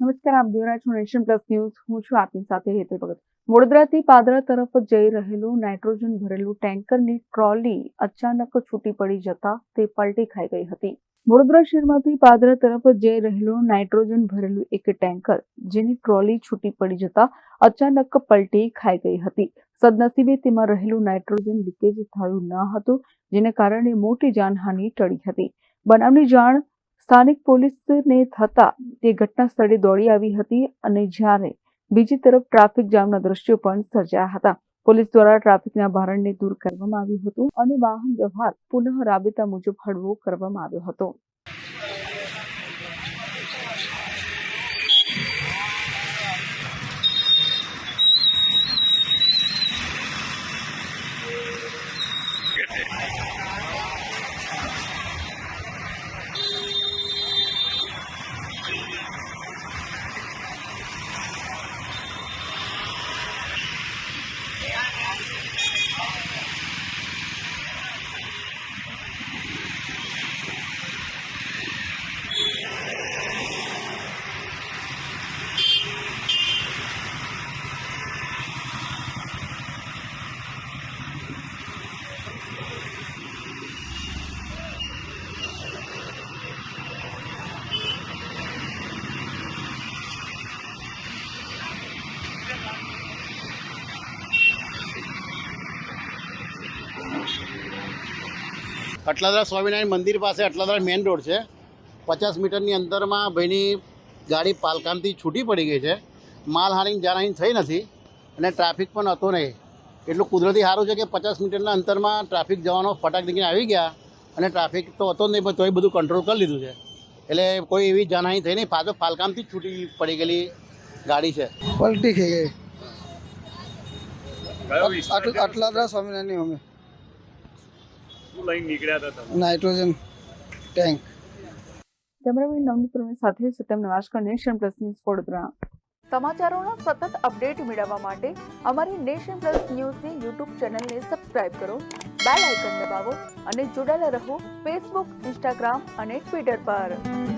નમસ્કાર, આપ જોઈ રહ્યા છો નેશન પ્લસ ન્યૂઝ. હું છું આપની સાથે હેતલ ભગત. વડોદરાથી પાદરા તરફ જઈ રહેલું નાઇટ્રોજન ભરેલું ટેન્કરની ટ્રોલી અચાનક છૂટી પડી જતા તે પલટી ખાઈ ગઈ હતી. વડોદરા શહેરમાંથી પાદરા તરફ જઈ રહેલું નાઇટ્રોજન ભરેલું એક ટેન્કર જેની ટ્રોલી છૂટી પડી જતા અચાનક પલટી ખાઈ ગઈ હતી. સદનસીબે તેમાં રહેલું નાઇટ્રોજન લીકેજ થયું ન હતું, જેને કારણે મોટી જાનહાનિ ટળી હતી. બનાવની જાણ સ્થાનિક પોલીસને થતા તે ઘટના સ્થળે દોડી આવી હતી અને જ્યારે બીજી તરફ ટ્રાફિક જામના દ્રશ્યો પણ સર્જાયા હતા. પોલીસ દ્વારા ટ્રાફિકના ભારણને દૂર કરવામાં આવ્યું હતું અને વાહન વ્યવહાર પુનઃ રાબેતા મુજબ હળવો કરવામાં આવ્યો હતો. અટલાદરા સ્વામિનારાયણ મંદિર પાસે અટલાદરા મેઇન રોડ છે. 50 મીટરની અંતરમાં ભાઈની ગાડી પાલકામથી છૂટી પડી ગઈ છે. માલહાની જાનહાની થઈ નથી અને ટ્રાફિક પણ હતો નહીં. એટલું કુદરતી સારું છે કે 50 મીટરના અંતરમાં ટ્રાફિક જવાનો ફટાક દીકરીને આવી ગયા અને ટ્રાફિક તો હતો જ નહીં, પણ તોય બધું કંટ્રોલ કરી લીધું છે. એટલે કોઈ એવી જાનહાની થઈ નહીં. પાછો પાલકામથી જ છૂટી પડી ગયેલી ગાડી છે. પલટી થઈ ગઈ. અટલાદરા સ્વામિનારાયણ અમે nitrogen tank. Cameraman Navneet Pravin સાથે સત્યમ નવાશકર, નેશન પ્લસ ન્યૂઝ, વડોદરા. સમાચારોનો સતત અપડેટ મેળવવા માટે અમારી નેશન પ્લસ ન્યૂઝની યુટ્યુબ ચેનલને સબસ્ક્રાઇબ કરો, બેલ આઇકન દબાવો અને જોડાયેલા રહો ફેસબુક, ઇન્સ્ટાગ્રામ અને ટ્વિટર પર.